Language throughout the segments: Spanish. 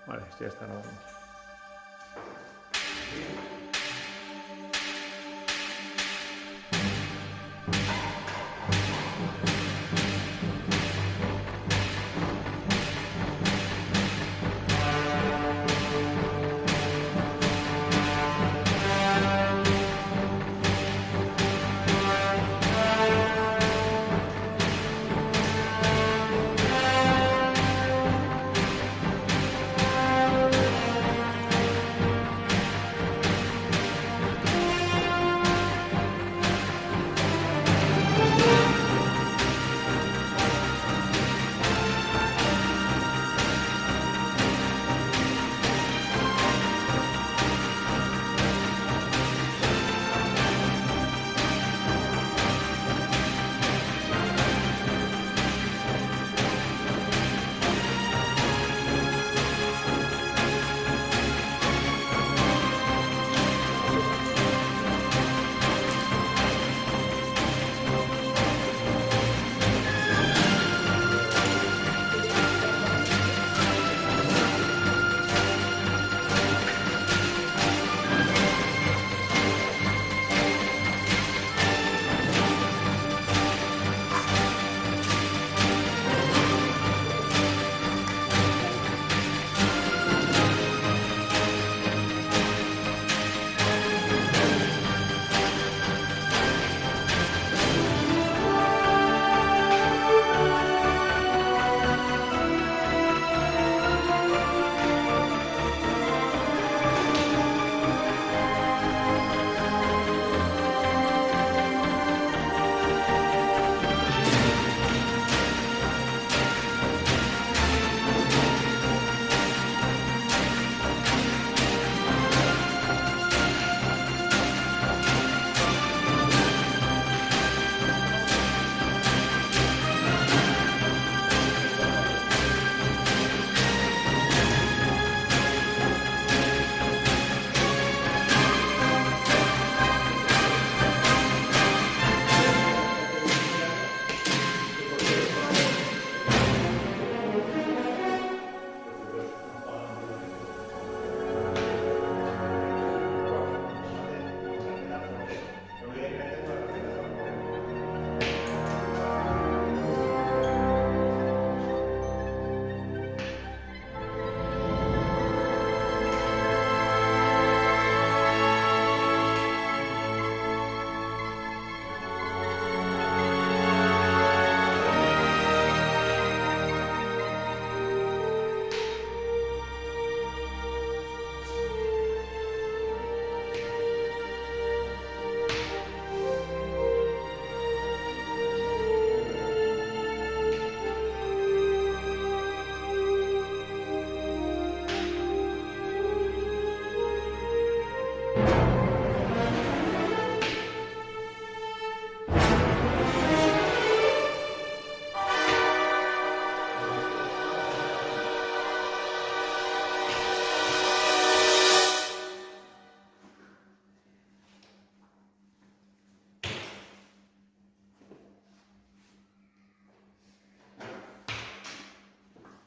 Vale, sí, está grabando.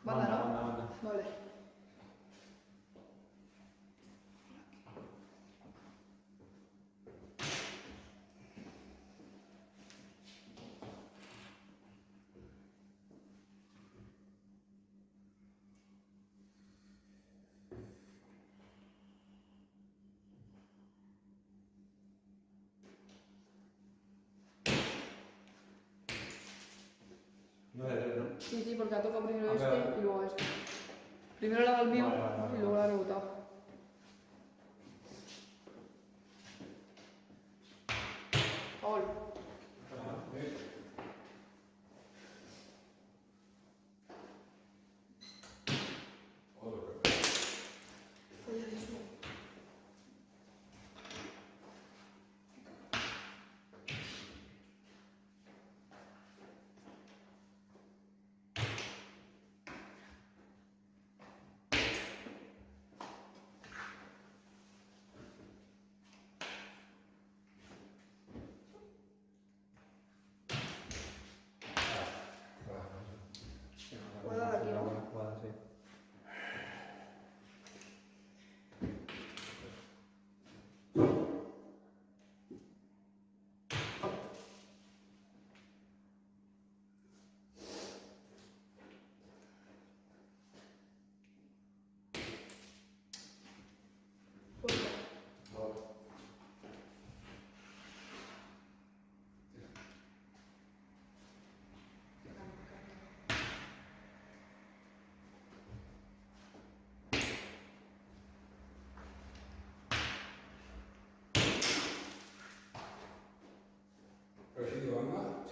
Banda, ¿no? Banda. Vale. No de tres, ¿no? Sí, porque ha tocado primero Ah, este claro. y luego este. Primero le ha dado el mío Vale. y luego le ha rebotado. Foul.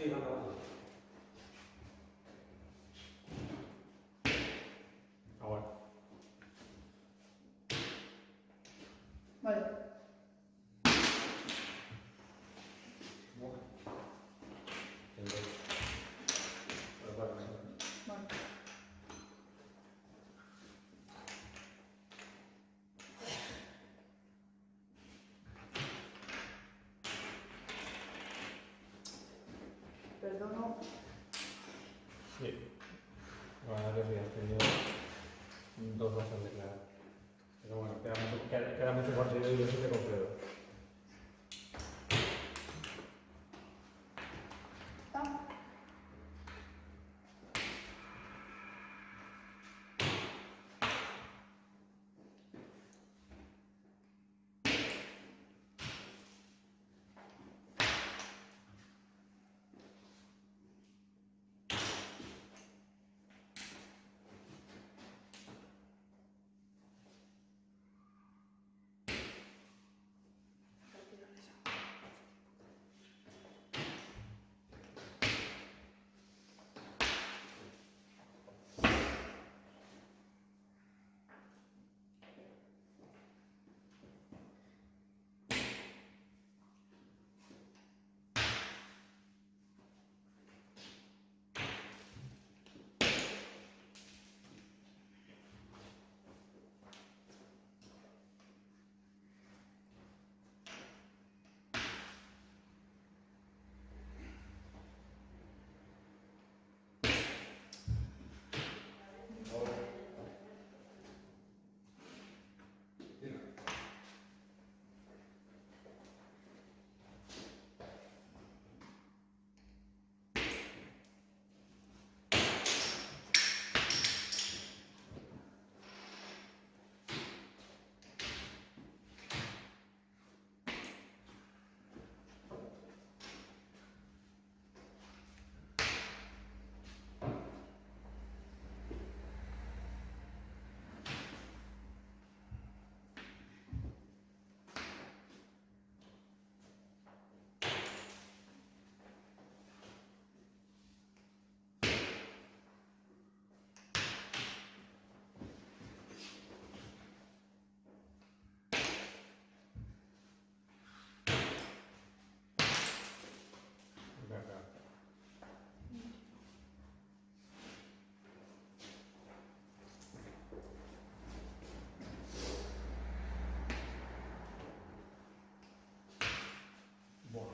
Sí, manda, manda. Ahora. Vale. El dos. Vale. Vale. Perdono. Sí. Bueno, que sí, has tenido dos bastante claras. Pero bueno, queda mucho partido y yo sí te concedo. Ah. Venga. Buah.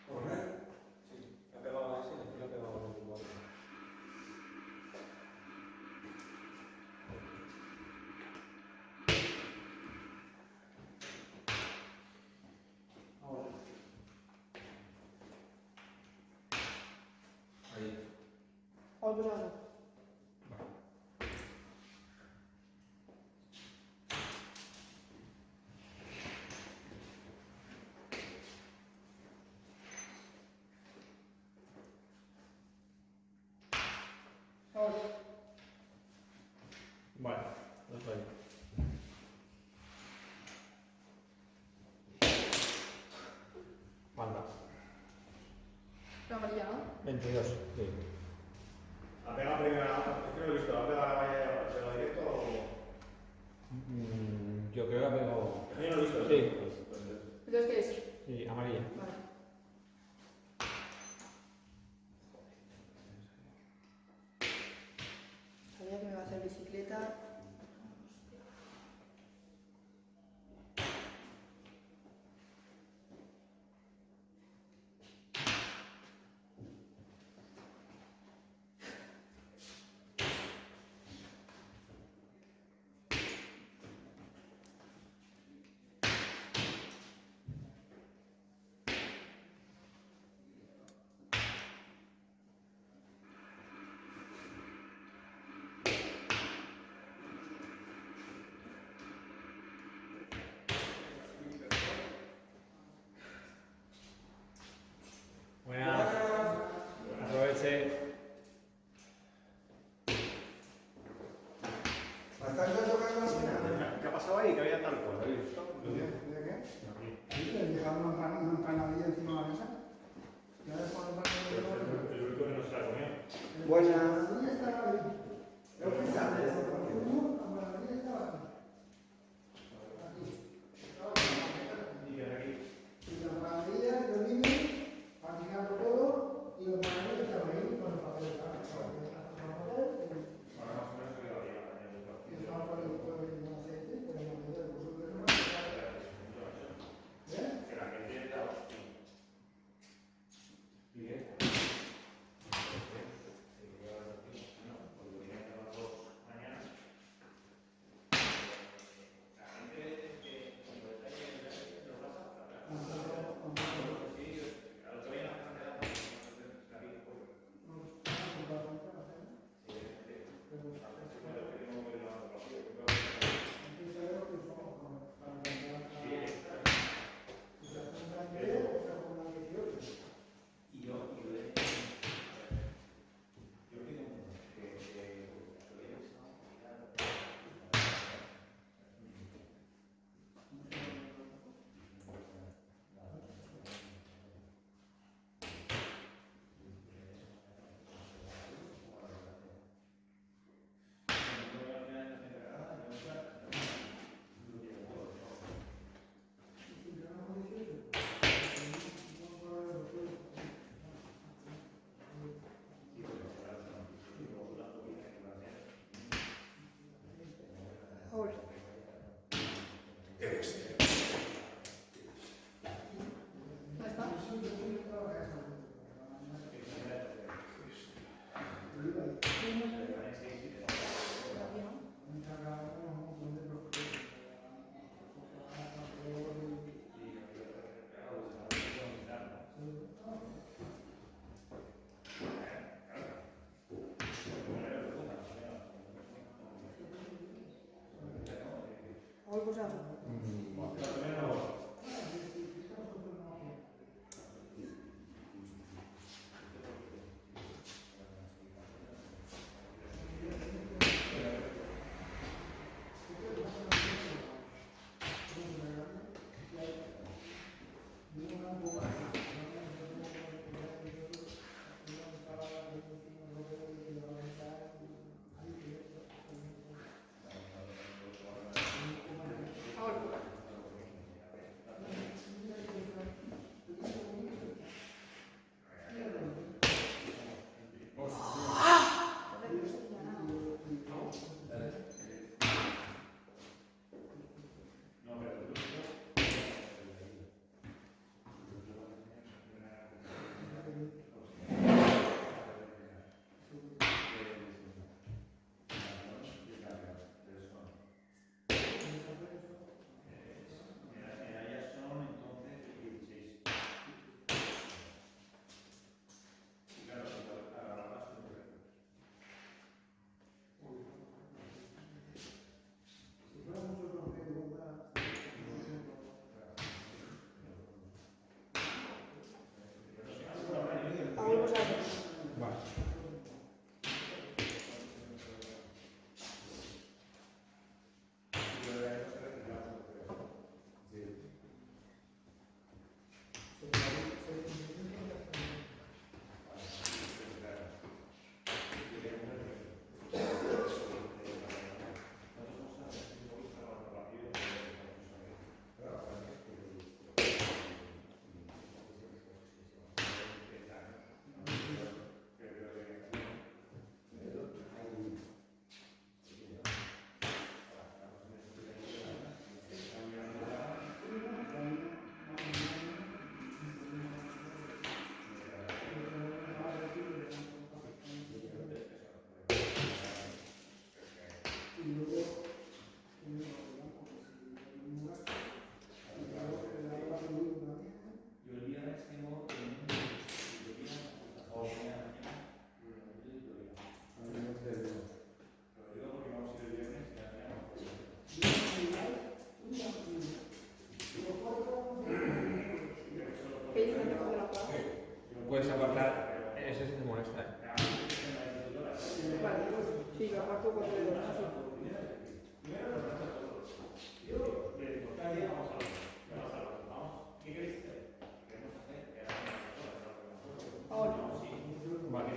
¿Correr? Sí. Le ha pegado a ese y después le ha pegado al otro. Ahora. Ahí. Al bravo. Ahora. Vale, lo estoy. Manda. La amarilla, ¿no? 22. Sí. ¿Ha pegado primero? Es que no he visto, ¿ha pegado la valla de la directo o...? Yo creo que ha pegado. Es que yo no he visto. Sí. Entonces, ¿qué es? Sí, amarilla. Vale. Sabía que me iba a hacer bicicleta. Buenas. Ahora. ¿Ya está? Ahora pues ya. Ahora. Ahora pues ya. Vale. ¿Qué diferencia con la jugada? Puedes apartar. Ese sí te molesta, ¿eh? Vale. Sí, yo aparto 4 dedos. Así. Ahora. Vale.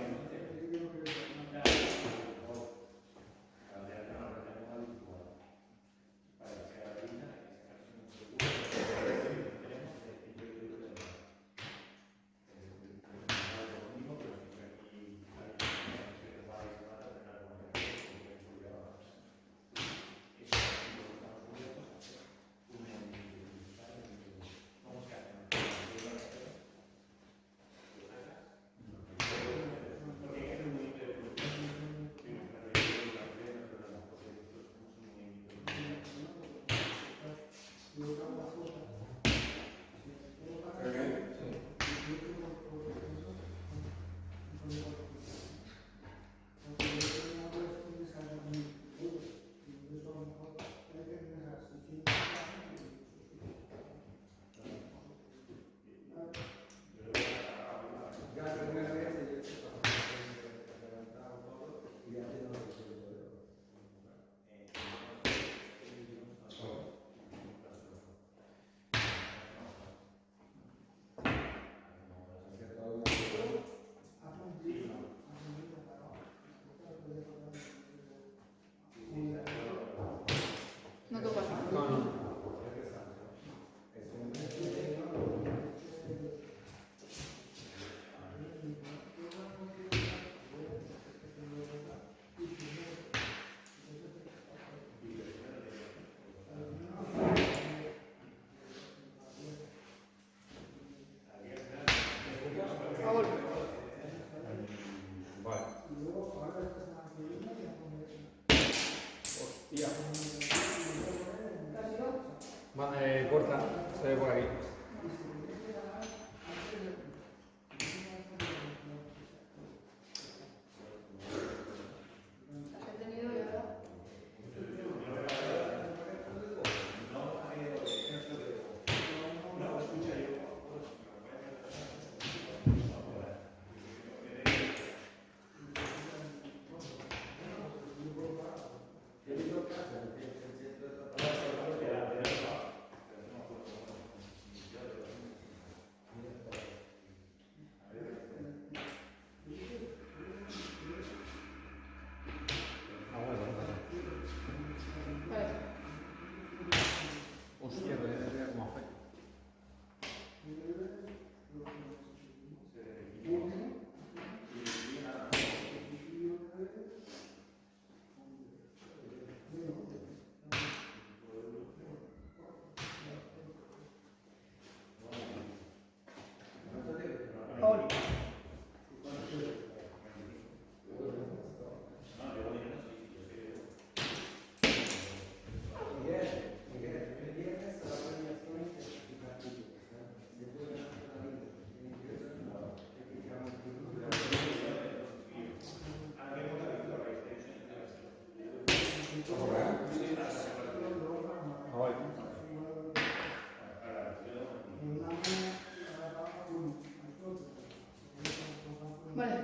puerta, se ve por aquí. ¿Has entendido ya? Vale. Hostia, pero cómo afecta. Paul. Ah, vale. Vale.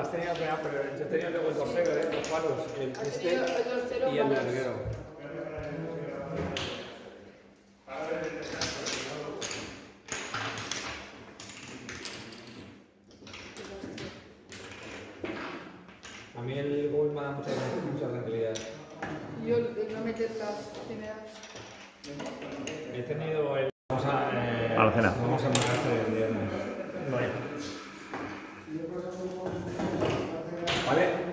has tenido el primero, pero yo tenía luego el dorcero, los palos, el Has este tenido el dorcero y el palos. nerviero. A mí el gol me da mucha tranquilidad. Yo no meter las primeras. He tenido el... Vamos A la cena. Vamos a hacer el viernes. Vale. ¿Vale?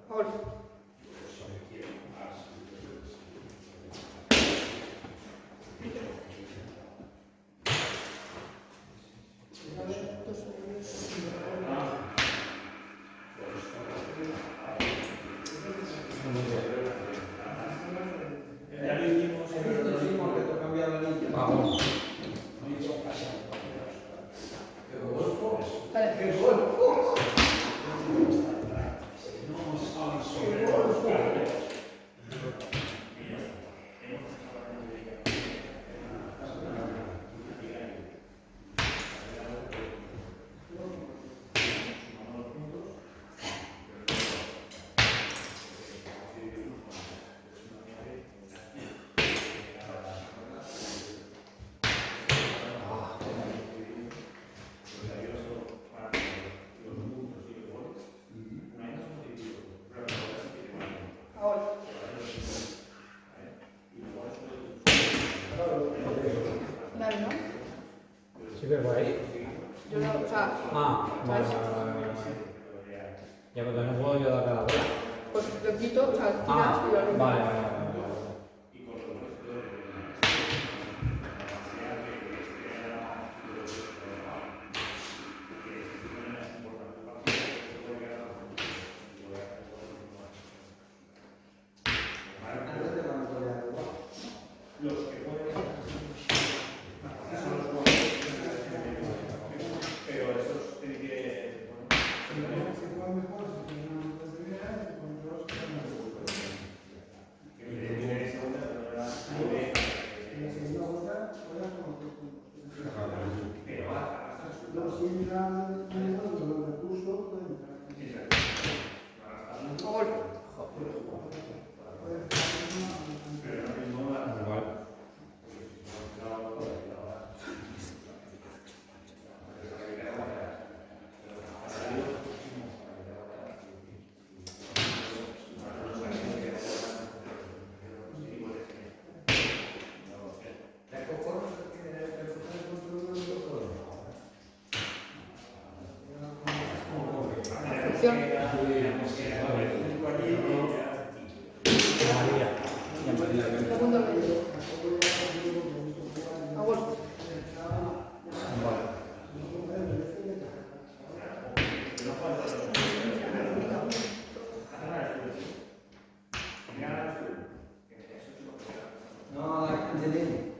Vale. por ahí? Yo no, o sea, Vale, ¿sabes? Ya, pues no puedo yo darle la bola. Pues lo quito, o sea, tiras y lo Vale, limpias. vale. Segundo medio. Agosto. No, Angelini.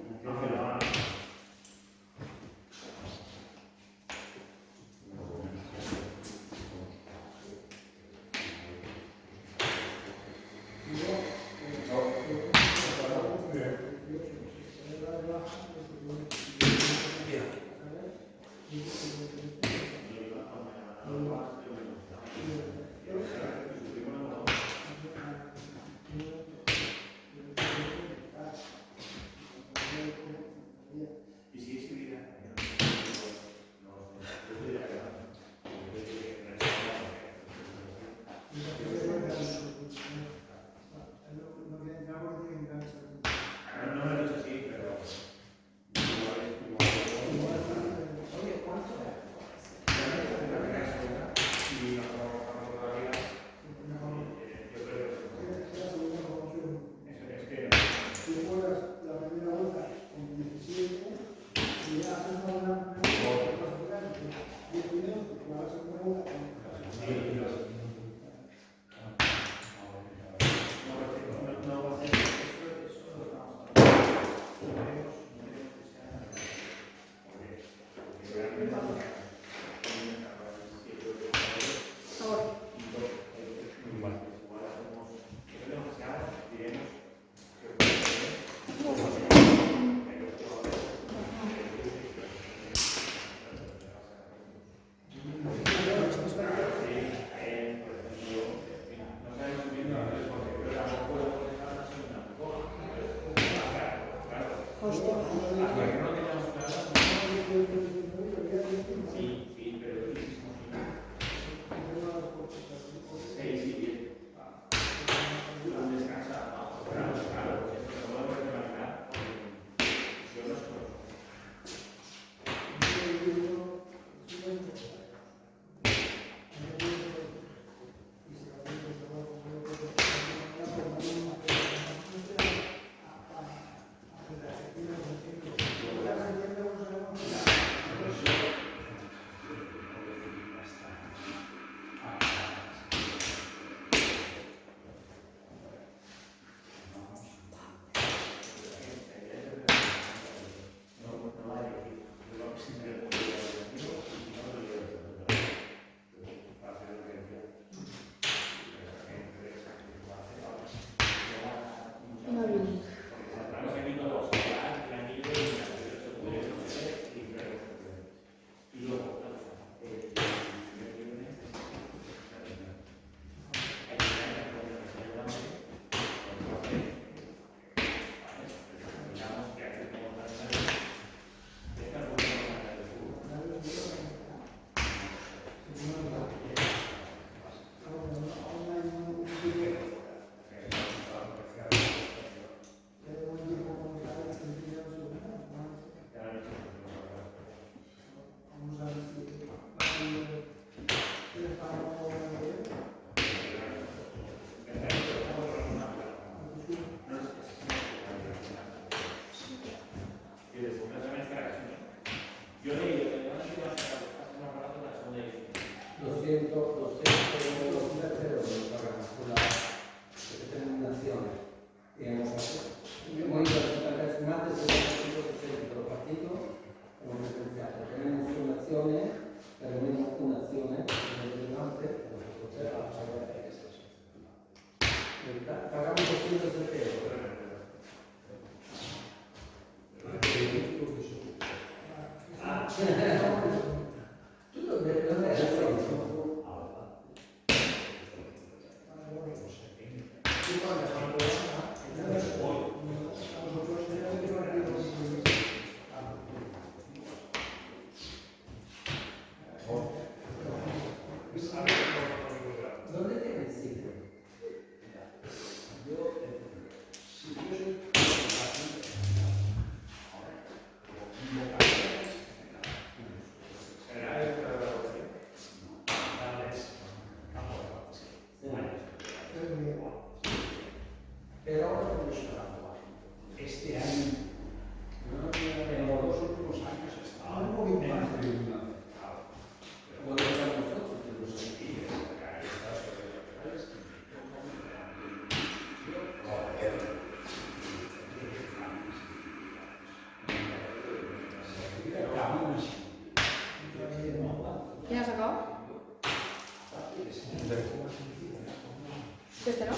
Este, ¿no?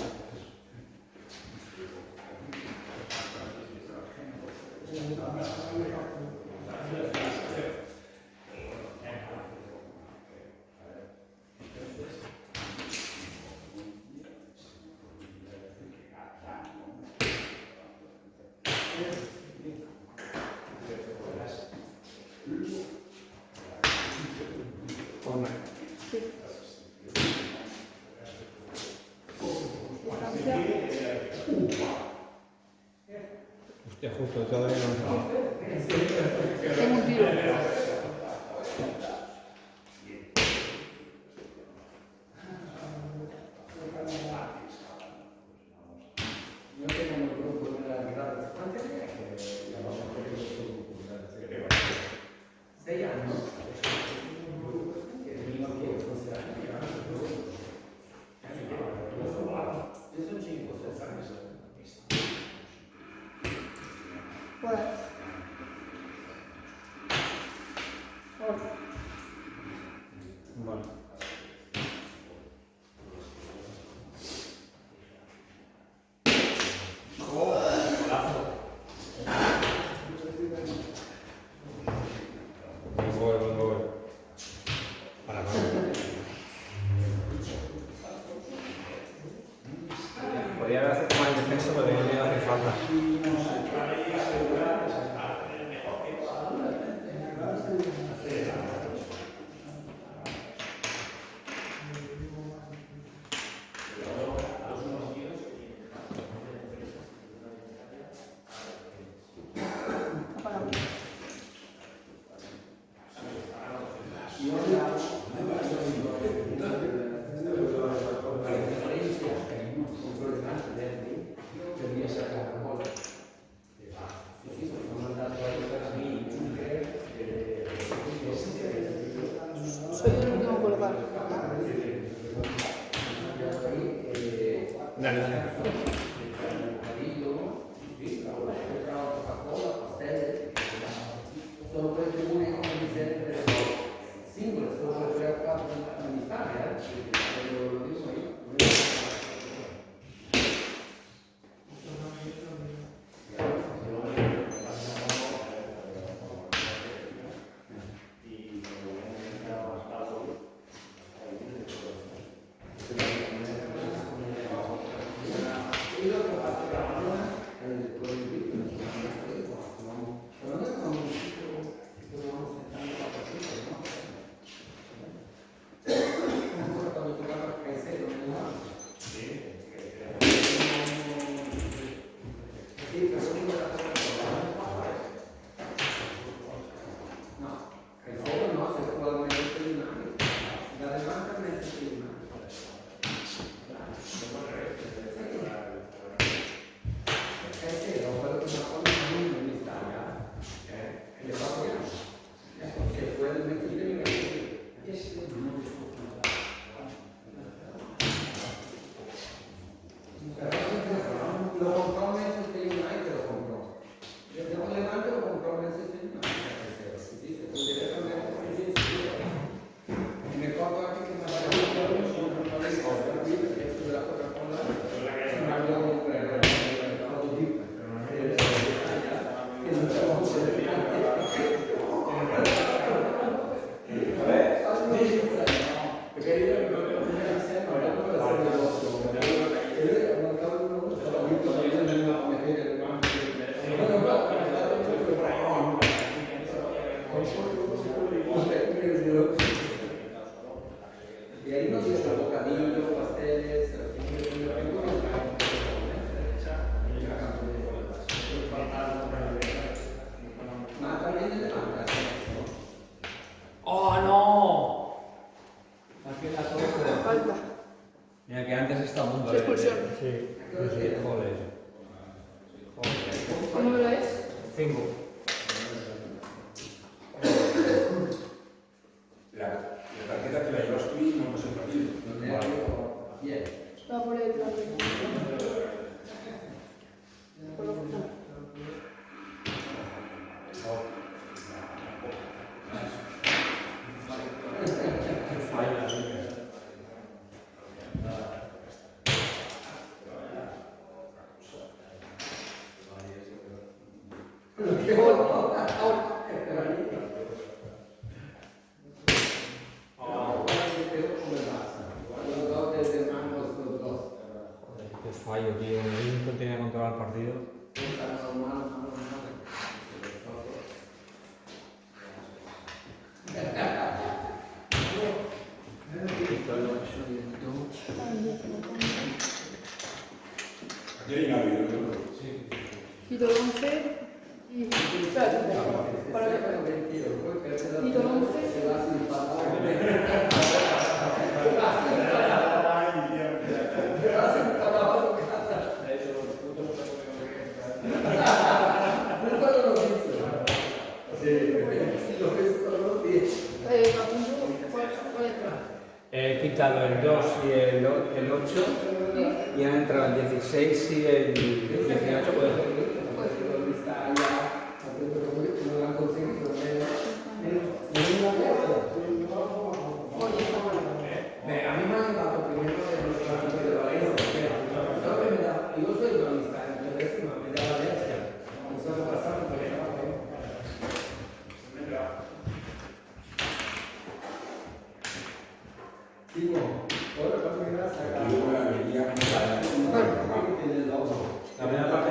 Sí. Distancia. Hostia, justo, todavía no. Tengo un tiro. Yo tengo un grupo de la mirada. ¿Cuánto es? 6 años. Yo sono 5, 6 años. Por ahí. Ahora. Vale. Buen gol. Para nada. Podría haber hecho más defensa, pero no iba a hacer falta. Apagado. Soy el último colgar. Dale, dale. Sono queste uniche come di sempre singole, sono per 3-4 anni fa, lo dico io. ¡Oh, no! Aquí en la torre. Falta. Mira que antes está mundo. Sí, expulsión. Sí, sí, joder. ¿Qué número es? 5. La tarjeta que la llevas tú y no nos el partido. Bien. Estaba por ahí detrás de mí. Por lo que fallo, tío. Cuando Lincoln tenía controlado el partido. Aquí hay una vida, ¿no? Titolo 11 y... Espérate, para ver. Titolo 11. He quitado el 2 y el 8 y han entrado el 16 y el 18. A mí me han dado primero de los partidos de Valencia, yo soy economista, entonces me da la Valencia. Eso no pasa por el Timo, ahora cuando me das acá. La primera parte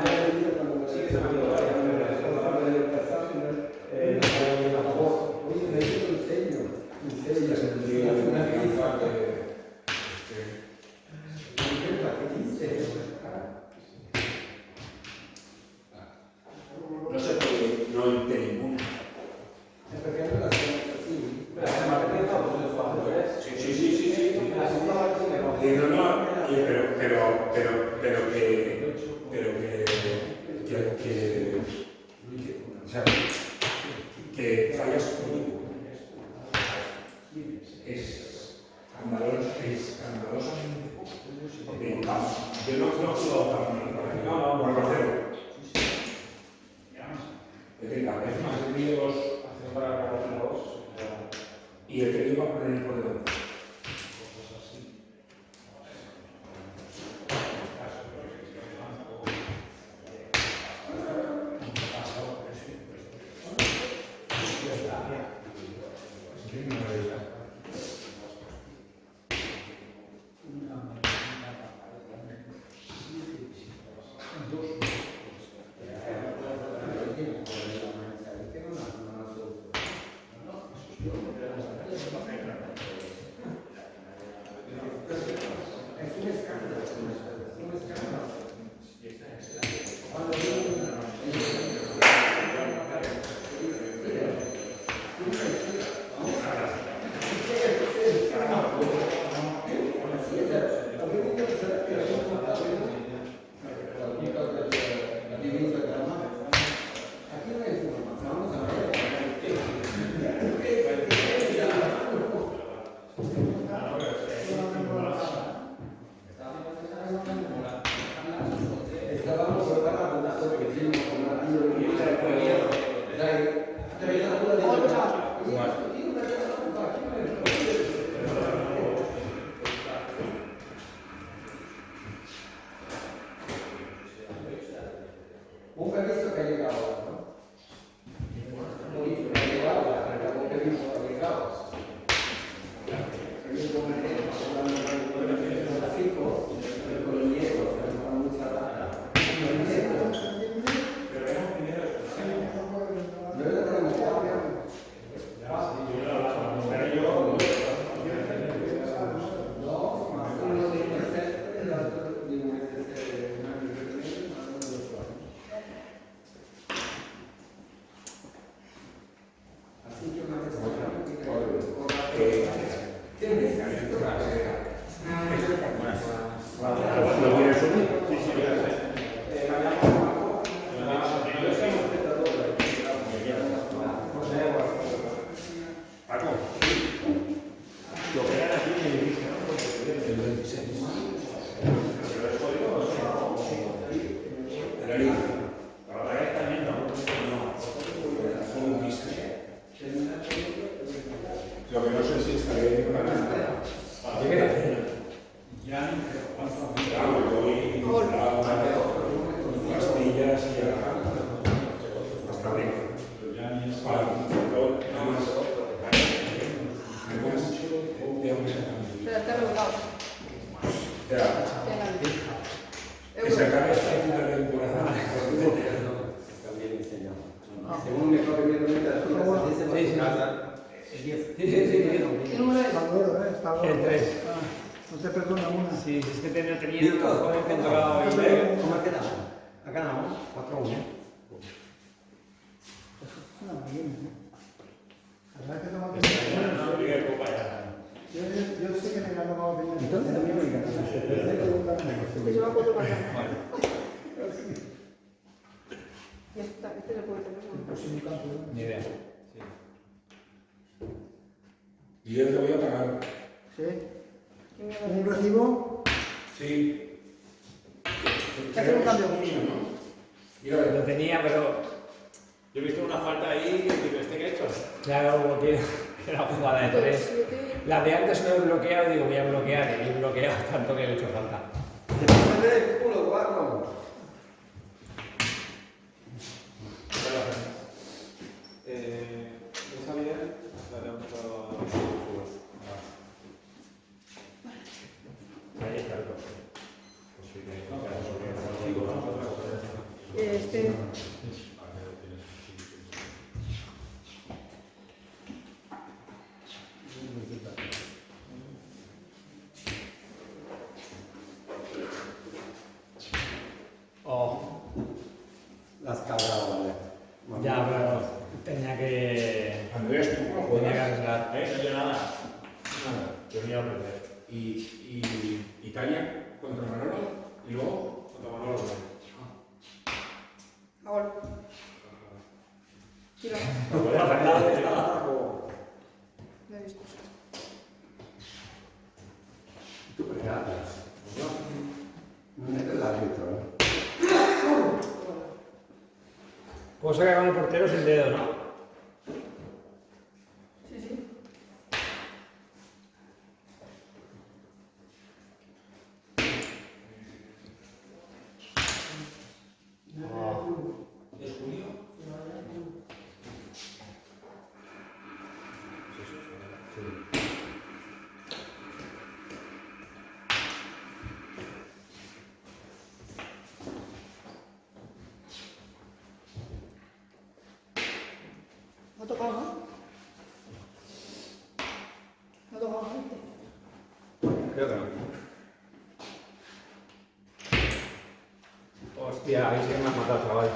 No sé por qué no entré ninguno. Sí. Que fallas conmigo. Es escandaloso. Porque, vamos, yo no puedo por cero. Es decir, la vez más de vídeos haciendo para los y el que iba a poner por delante. Lo que no sé si estaré bien para nada. Claro, voy a pastillas y hasta arriba. Pero está regulado. El 10. Sí, sí, sí. ¿Qué número es? Está duro, está duro. El 3. Ah, no te perdona una. Sí, es que tenía Víctor, joder que tocaba hoy. ¿Cómo ha quedado? Ha ganado 4-1. Una maravilla, ¿eh? Habrá que tomar yo sé que me ganó más opinión. Entonces, a mí me encanta. Que se va a foto para acá. Ya está, este le puede tener. El próximo campeón. Ni idea. Y yo te voy a pagar. ¿Sí? ¿Quién me va a ¿Un recibo? Sí. ¿Qué hacer un cambio conmigo? Mira, a ver. Lo tenía, pero Yo he visto una falta ahí y digo, ¿este qué ha hecho? claro, que era jugada de 3. 7. La de antes no he bloqueado, digo, voy a bloquear. Y he bloqueado tanto que le he hecho falta. Te pasa el culo, guarro. Esa bien, la de otro. Ahí está el coche. Este. Oh, Las cagado, vale. ya, pero tenía que. Andrés, tú no Tenía que juegas. arriesgar. No dio nada. Nada. Yo venía a aprender. Y Italia contra Manolo. Y luego. Contra Manolo. Ahora. Tira. No podía hacer nada. No he visto. Tú pegadas. No eres el árbitro, ¿eh? Puedo sacar con el portero sin dedo, ¿no? Sí, sí. ¿Es junio? No ha tocado, ¿no? No ha tocado, ¿no? Creo que no. Hostia, ahí sí que me has matado, chaval.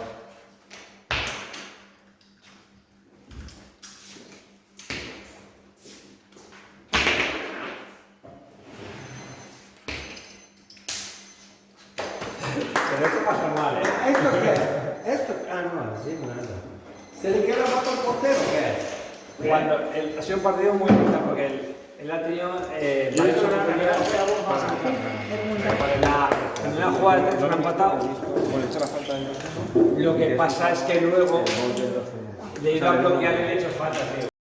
Pero esto pasa mal, ¿eh? ¿Esto qué es? ¿Esto? Ah, no, sí, nada. ¿Se le queda más al portero o qué es? Cuando ha sido un partido muy brutal porque él ha tenido varias oportunidades para en la primera jugada se han empatado. Lo que pasa es que luego le he ido a bloquear y le he hecho falta, tío.